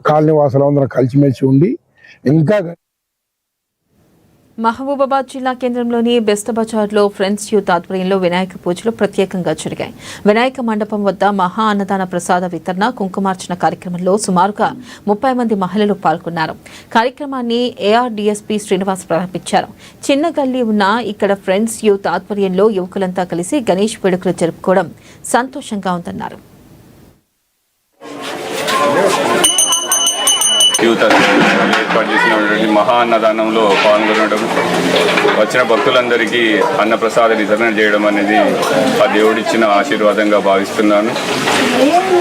Colony వాసులందరం కలిసిమెలిసి ఉండి ఇంకా మహబూబాబాద్ జిల్లా కేంద్రంలోని బెస్ట్ బజార్లో ఫ్రెండ్స్ యూత్ ఆధ్వర్యంలో వినాయక పూజలు ప్రత్యేకంగా జరిగాయి. వినాయక మండపం వద్ద మహా అన్నదాన ప్రసాద వితరణ, కుంకుమార్చన కార్యక్రమంలో సుమారుగా 30 మంది మహిళలు పాల్గొన్నారు. కార్యక్రమాన్ని ఏఆర్డీఎస్పీ శ్రీనివాస్ ప్రారంభించారు. చిన్న గల్లీ ఉన్న ఇక్కడ ఫ్రెండ్స్ యూత్ ఆధ్వర్యంలో యువకులంతా కలిసి గణేష్ వేడుకలు జరుపుకోవడం సంతోషంగా ఉందన్నారు. ఏర్పాటు చేసినటువంటి మహా అన్నదానంలో పాల్గొనడం, వచ్చిన భక్తులందరికీ అన్నప్రసాద వితరణ చేయడం అనేది ఆ దేవుడిచ్చిన ఆశీర్వాదంగా భావిస్తున్నాను.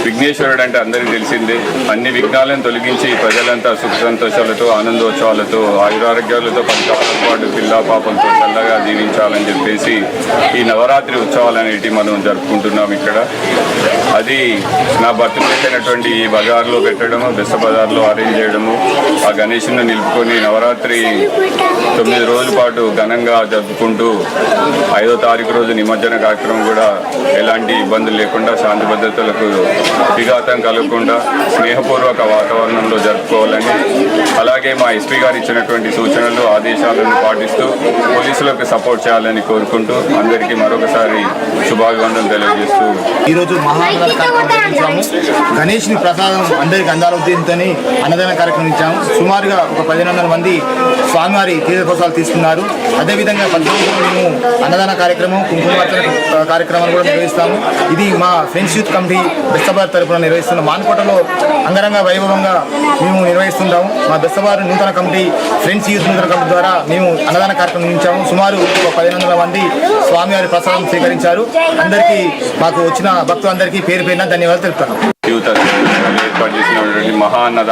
విఘ్నేశ్వరుడు అంటే అందరికీ తెలిసిందే. అన్ని విఘ్నాలను తొలగించి ప్రజలంతా సుఖ సంతోషాలతో, ఆనందోత్సవాలతో, ఆయురారోగ్యాలతో 10 కాలాల పాటు పిల్లా పాపలతో చల్లగా జీవించాలని చెప్పేసి ఈ నవరాత్రి ఉత్సవాలు అనేటివి మనం జరుపుకుంటున్నాం. ఇక్కడ అది నా బర్త్డే అయినటువంటి ఈ బజార్లో పెట్టడము, బెస్త బజార్లో అరేంజ్ చేయడము, ఆ గణేశుని నిలుపుకొని నవరాత్రి 9 రోజుల పాటు ఘనంగా జరుపుకుంటూ 5వ తారీఖు రోజు నిమజ్జన కార్యక్రమం కూడా ఎలాంటి ఇబ్బందులు లేకుండా శాంతి భద్రతలకు విఘాతం కలగకుండా స్నేహపూర్వక వాతావరణంలో జరుపుకోవాలని, అలాగే మా ఎస్పీ గారు ఇచ్చినటువంటి సూచనలు, ఆదేశాలను పాటిస్తూ పోలీసులకు సపోర్ట్ చేయాలని కోరుకుంటూ అందరికీ మరొకసారి శుభాభివందనలు తెలియజేస్తూ ఈరోజు గణేష్ని ప్రసాదం అందరికి అందాల ఉద్దేశంతో అన్నదాన కార్యక్రమం ఇచ్చాము. సుమారుగా ఒక 1500 మంది స్వామివారి తీర్థప్రసాదాలు తీసుకున్నారు. అదేవిధంగా మేము అన్నదాన కార్యక్రమం, కుంకుమార్చన కార్యక్రమాలు కూడా నిర్వహిస్తాము. ఇది మా ఫ్రెండ్స్ యూత్ కమిటీ బెస్తబార్ తరఫున నిర్వహిస్తున్నాం. మానుకోటలో అంగరంగ వైభవంగా మేము నిర్వహిస్తుంటాము. మా బెస్తబార్ నూతన కమిటీ, ఫ్రెండ్స్ యూత్ నూతన కమిటీ ద్వారా మేము అన్నదాన కార్యక్రమం నిర్వహించాము. సుమారు 1500 మంది స్వామివారి ప్రసాదం స్వీకరించారు. అందరికీ, మాకు వచ్చిన భక్తులందరికీ పేరు పేరున ధన్యవాదాలు తెలుపుతున్నాం. ఏర్పాటు చేసినటువంటి మహా అన్నదానం